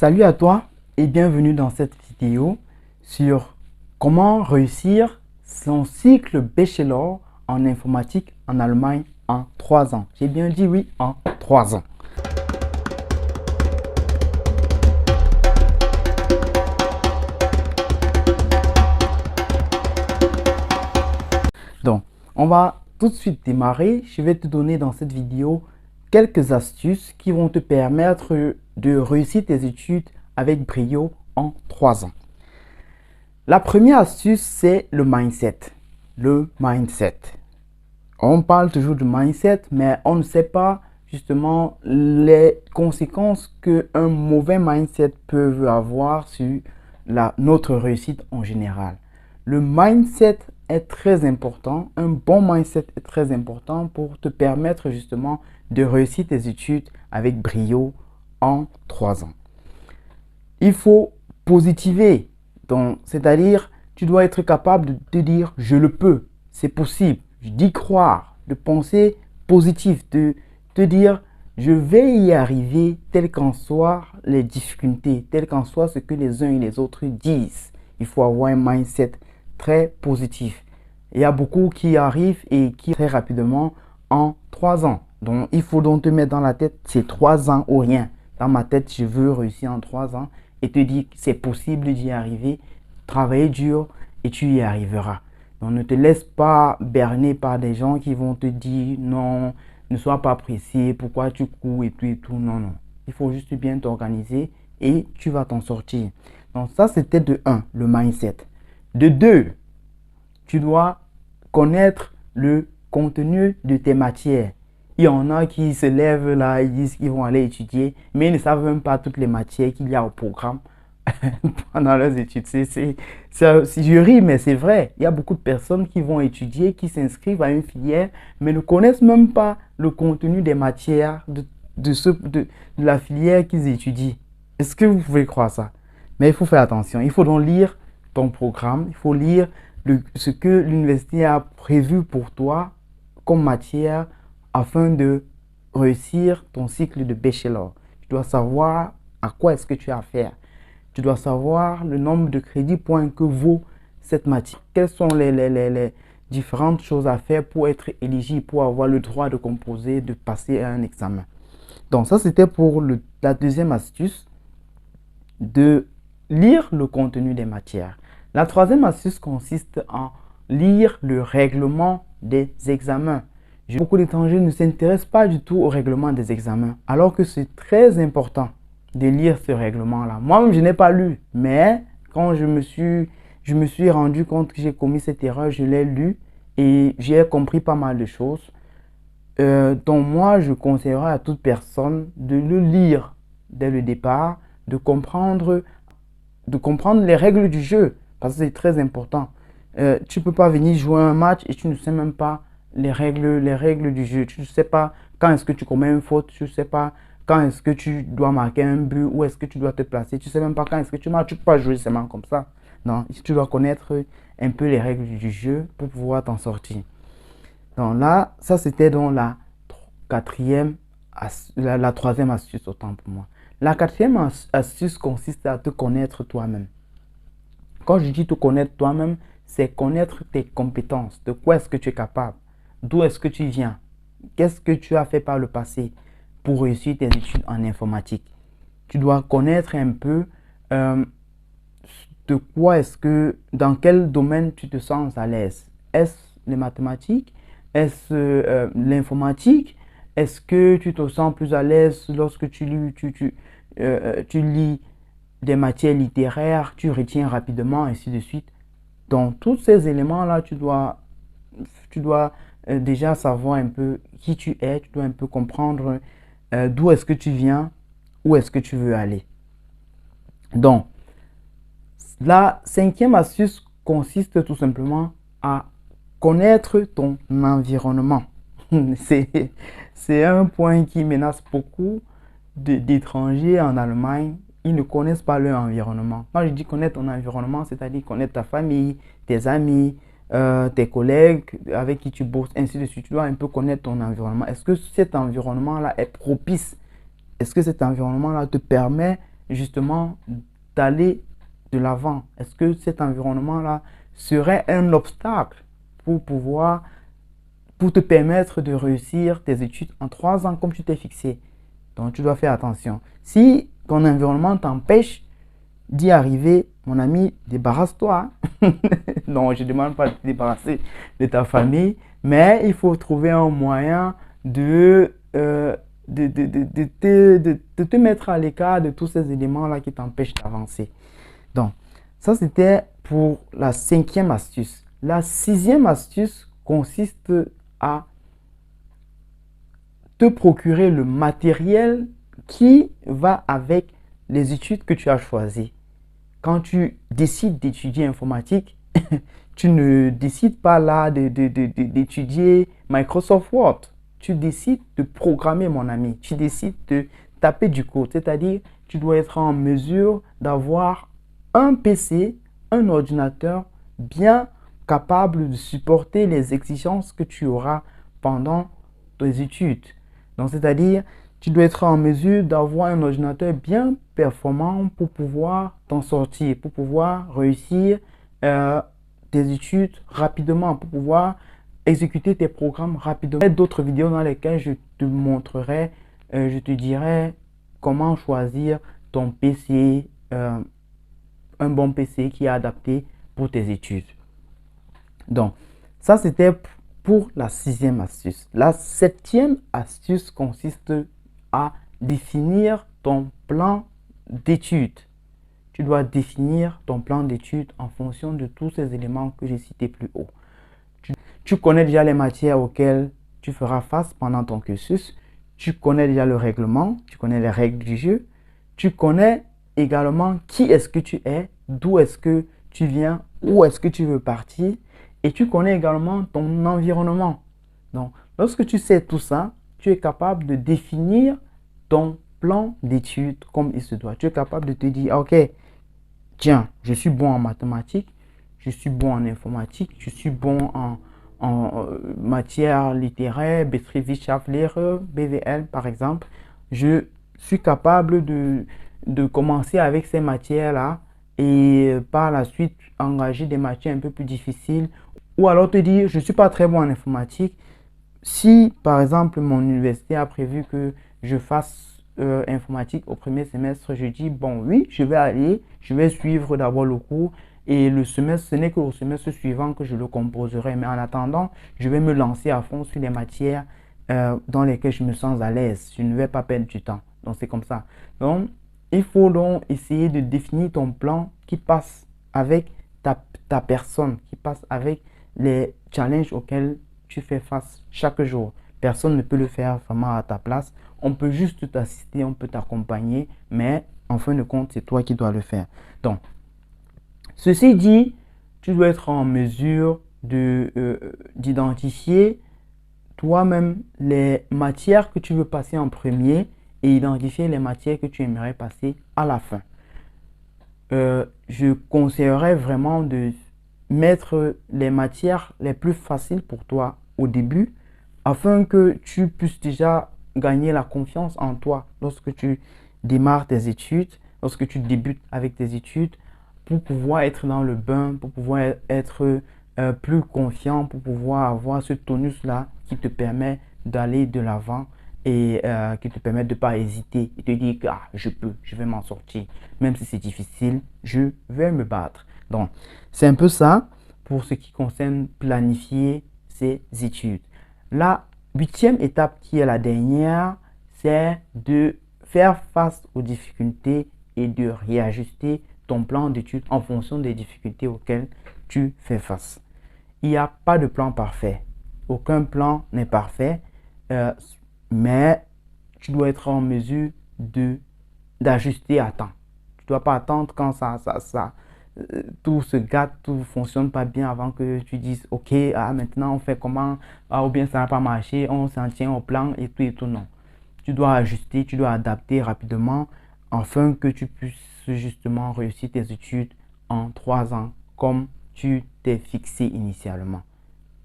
Salut à toi et bienvenue dans cette vidéo sur comment réussir son cycle bachelor en informatique en Allemagne en 3 ans. J'ai bien dit oui, en 3 ans. Donc, on va tout de suite démarrer. Je vais te donner dans cette vidéo quelques astuces qui vont te permettre de réussir tes études avec brio en 3 ans. La première astuce, c'est le mindset. Le mindset. On parle toujours de mindset, mais on ne sait pas justement les conséquences qu'un mauvais mindset peut avoir sur notre réussite en général. Le mindset est très important. Un bon mindset est très important pour te permettre justement de réussir tes études avec brio en 3 ans. Il faut positiver. Donc, c'est-à-dire, tu dois être capable de te dire je le peux, c'est possible, d'y croire, de penser positif, de te dire je vais y arriver, tel qu'en soient les difficultés, tel qu'en soit ce que les uns et les autres disent. Il faut avoir un mindset très positif. Il y a beaucoup qui arrivent et qui très rapidement en 3 ans. Donc, il faut donc te mettre dans la tête, c'est 3 ans ou rien. Dans ma tête, je veux réussir en 3 ans et te dire que c'est possible d'y arriver. Travailler dur et tu y arriveras. Donc, ne te laisse pas berner par des gens qui vont te dire non, ne sois pas pressé, pourquoi tu cours et tout et tout. Non, non. Il faut juste bien t'organiser et tu vas t'en sortir. Donc, ça, c'était de 1, le mindset. De 2, tu dois connaître le contenu de tes matières. Il y en a qui se lèvent là, ils disent qu'ils vont aller étudier, mais ils ne savent même pas toutes les matières qu'il y a au programme pendant leurs études. Je ris, mais c'est vrai. Il y a beaucoup de personnes qui vont étudier, qui s'inscrivent à une filière, mais ne connaissent même pas le contenu des matières de la filière qu'ils étudient. Est-ce que vous pouvez croire ça? Mais il faut faire attention. Il faut donc lire ton programme. Il faut lire ce que l'université a prévu pour toi comme matière afin de réussir ton cycle de bachelor. Tu dois savoir à quoi est-ce que tu as affaire. Tu dois savoir le nombre de crédits points que vaut cette matière. Quelles sont les différentes choses à faire pour être éligible, pour avoir le droit de composer, de passer un examen. Donc ça, c'était pour la deuxième astuce, de lire le contenu des matières. La troisième astuce consiste en lire le règlement des examens. Beaucoup d'étrangers ne s'intéressent pas du tout au règlement des examens, alors que c'est très important de lire ce règlement-là. Moi-même, je n'ai pas lu, mais quand je me suis rendu compte que j'ai commis cette erreur, je l'ai lu et j'ai compris pas mal de choses. Donc moi, je conseillerais à toute personne de le lire dès le départ, de comprendre les règles du jeu, parce que c'est très important. Tu ne peux pas venir jouer un match et tu ne sais même pas les règles du jeu. Tu ne sais pas quand est-ce que tu commets une faute, tu ne sais pas quand est-ce que tu dois marquer un but, où est-ce que tu dois te placer. Tu ne sais même pas quand est-ce que tu marques. Tu ne peux pas jouer seulement comme ça. Non, tu dois connaître un peu les règles du jeu pour pouvoir t'en sortir. Donc là, ça c'était donc la troisième astuce autant pour moi. La quatrième astuce consiste à te connaître toi-même. Quand je dis te connaître toi-même, c'est connaître tes compétences. De quoi est-ce que tu es capable? D'où est-ce que tu viens? Qu'est-ce que tu as fait par le passé pour réussir tes études en informatique? Tu dois connaître un peu de quoi est-ce que, dans quel domaine tu te sens à l'aise. Est-ce les mathématiques? Est-ce l'informatique? Est-ce que tu te sens plus à l'aise lorsque tu lis des matières littéraires, tu retiens rapidement, ainsi de suite. Donc, tous ces éléments-là, tu dois déjà savoir un peu qui tu es, tu dois un peu comprendre d'où est-ce que tu viens, où est-ce que tu veux aller. Donc, la cinquième astuce consiste tout simplement à connaître ton environnement. C'est un point qui menace beaucoup d'étrangers en Allemagne. Ils ne connaissent pas leur environnement. Quand je dis connaître ton environnement, c'est-à-dire connaître ta famille, tes amis, tes collègues avec qui tu bosses, ainsi de suite. Tu dois un peu connaître ton environnement. Est-ce que cet environnement-là est propice? Est-ce que cet environnement-là te permet justement d'aller de l'avant? Est-ce que cet environnement-là serait un obstacle pour pour te permettre de réussir tes études en 3 ans comme tu t'es fixé? Donc, tu dois faire attention. Si ton environnement t'empêche d'y arriver, mon ami, débarrasse-toi. Non, je ne demande pas de te débarrasser de ta famille, mais il faut trouver un moyen de te mettre à l'écart de tous ces éléments-là qui t'empêchent d'avancer. Donc, ça, c'était pour la 5e astuce. La 6e astuce consiste à te procurer le matériel qui va avec les études que tu as choisies. Quand tu décides d'étudier informatique, tu ne décides pas là d'étudier Microsoft Word. Tu décides de programmer, mon ami. Tu décides de taper du code. C'est-à-dire, tu dois être en mesure d'avoir un PC, un ordinateur bien capable de supporter les exigences que tu auras pendant tes études. Donc, c'est-à-dire, tu dois être en mesure d'avoir un ordinateur bien performant pour pouvoir t'en sortir, pour pouvoir réussir tes études rapidement, pour pouvoir exécuter tes programmes rapidement. Il y a d'autres vidéos dans lesquelles je te montrerai, je te dirai comment choisir ton PC, un bon PC qui est adapté pour tes études. Donc, ça c'était pour la 6e astuce. La 7e astuce consiste à définir ton plan d'études. Tu dois définir ton plan d'études en fonction de tous ces éléments que j'ai cités plus haut. Tu connais déjà les matières auxquelles tu feras face pendant ton cursus. Tu connais déjà le règlement, tu connais les règles du jeu. Tu connais également qui est-ce que tu es, d'où est-ce que tu viens, où est-ce que tu veux partir. Et tu connais également ton environnement. Donc, lorsque tu sais tout ça, tu es capable de définir ton plan d'études comme il se doit. Tu es capable de te dire, ok, tiens, je suis bon en mathématiques, je suis bon en informatique, je suis bon en matière littéraire, Betriebswirtschaftslehre, BWL par exemple. Je suis capable de commencer avec ces matières-là et par la suite engager des matières un peu plus difficiles. Ou alors te dire, je ne suis pas très bon en informatique. Si par exemple mon université a prévu que je fasse informatique au premier semestre, je dis, bon oui, je vais suivre d'abord le cours et le semestre, ce n'est qu'au semestre suivant que je le composerai. Mais en attendant, je vais me lancer à fond sur les matières dans lesquelles je me sens à l'aise. Je ne vais pas perdre du temps. Donc c'est comme ça. Donc, il faut donc essayer de définir ton plan qui passe avec ta personne, qui passe avec les challenges auxquels tu fais face chaque jour. Personne ne peut le faire vraiment à ta place. On peut juste t'assister, on peut t'accompagner, mais en fin de compte, c'est toi qui dois le faire. Donc, ceci dit, tu dois être en mesure d'identifier toi-même les matières que tu veux passer en premier et identifier les matières que tu aimerais passer à la fin. Je conseillerais vraiment de mettre les matières les plus faciles pour toi au début afin que tu puisses déjà gagner la confiance en toi lorsque tu démarres tes études, lorsque tu débutes avec tes études, pour pouvoir être dans le bain, pour pouvoir être plus confiant, pour pouvoir avoir ce tonus-là qui te permet d'aller de l'avant et qui te permet de ne pas hésiter et te dire que ah, je peux, je vais m'en sortir. Même si c'est difficile, je vais me battre. Donc, c'est un peu ça pour ce qui concerne planifier ses études. La 8e étape, qui est la dernière, c'est de faire face aux difficultés et de réajuster ton plan d'études en fonction des difficultés auxquelles tu fais face. Il n'y a pas de plan parfait. Aucun plan n'est parfait, mais tu dois être en mesure d'ajuster à temps. Tu ne dois pas attendre quand tout se gâte, tout ne fonctionne pas bien avant que tu dises, ok, maintenant on fait comment, ou bien ça n'a pas marché, on s'en tient au plan et tout, non. Tu dois ajuster, tu dois adapter rapidement afin que tu puisses justement réussir tes études en 3 ans comme tu t'es fixé initialement.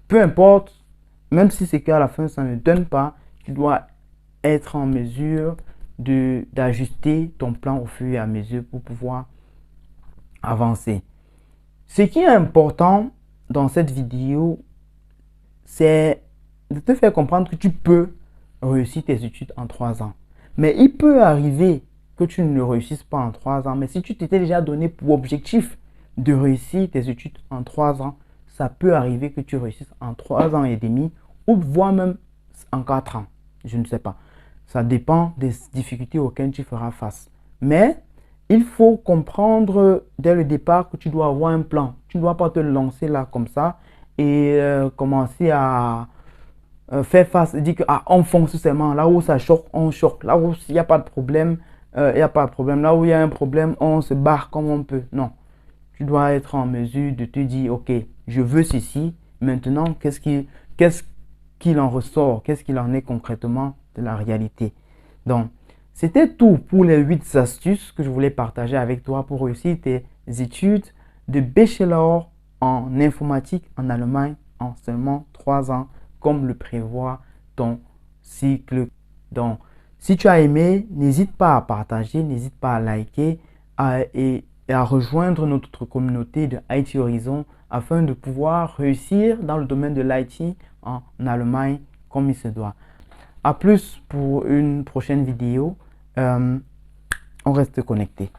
Peu importe, même si c'est qu'à la fin ça ne donne pas, tu dois être en mesure d'ajuster ton plan au fur et à mesure pour pouvoir avancer. Ce qui est important dans cette vidéo, c'est de te faire comprendre que tu peux réussir tes études en 3 ans. Mais il peut arriver que tu ne réussisses pas en 3 ans. Mais si tu t'étais déjà donné pour objectif de réussir tes études en 3 ans, ça peut arriver que tu réussisses en 3 ans et demi ou voire même en 4 ans. Je ne sais pas. Ça dépend des difficultés auxquelles tu feras face. Mais il faut comprendre dès le départ que tu dois avoir un plan. Tu ne dois pas te lancer là comme ça et commencer à faire face, dire que on fonce seulement. Là où ça choque, on choque. Là où il n'y a pas de problème, il n'y a pas de problème. Là où il y a un problème, on se barre comme on peut. Non. Tu dois être en mesure de te dire, ok, je veux ceci. Maintenant, qu'est-ce qu'il en ressort? Qu'est-ce qu'il en est concrètement de la réalité? Donc, c'était tout pour les 8 astuces que je voulais partager avec toi pour réussir tes études de bachelor en informatique en Allemagne en seulement 3 ans, comme le prévoit ton cycle. Donc, si tu as aimé, n'hésite pas à partager, n'hésite pas à liker et à rejoindre notre communauté de IT Horizon afin de pouvoir réussir dans le domaine de l'IT en Allemagne comme il se doit. A plus pour une prochaine vidéo. On reste connecté.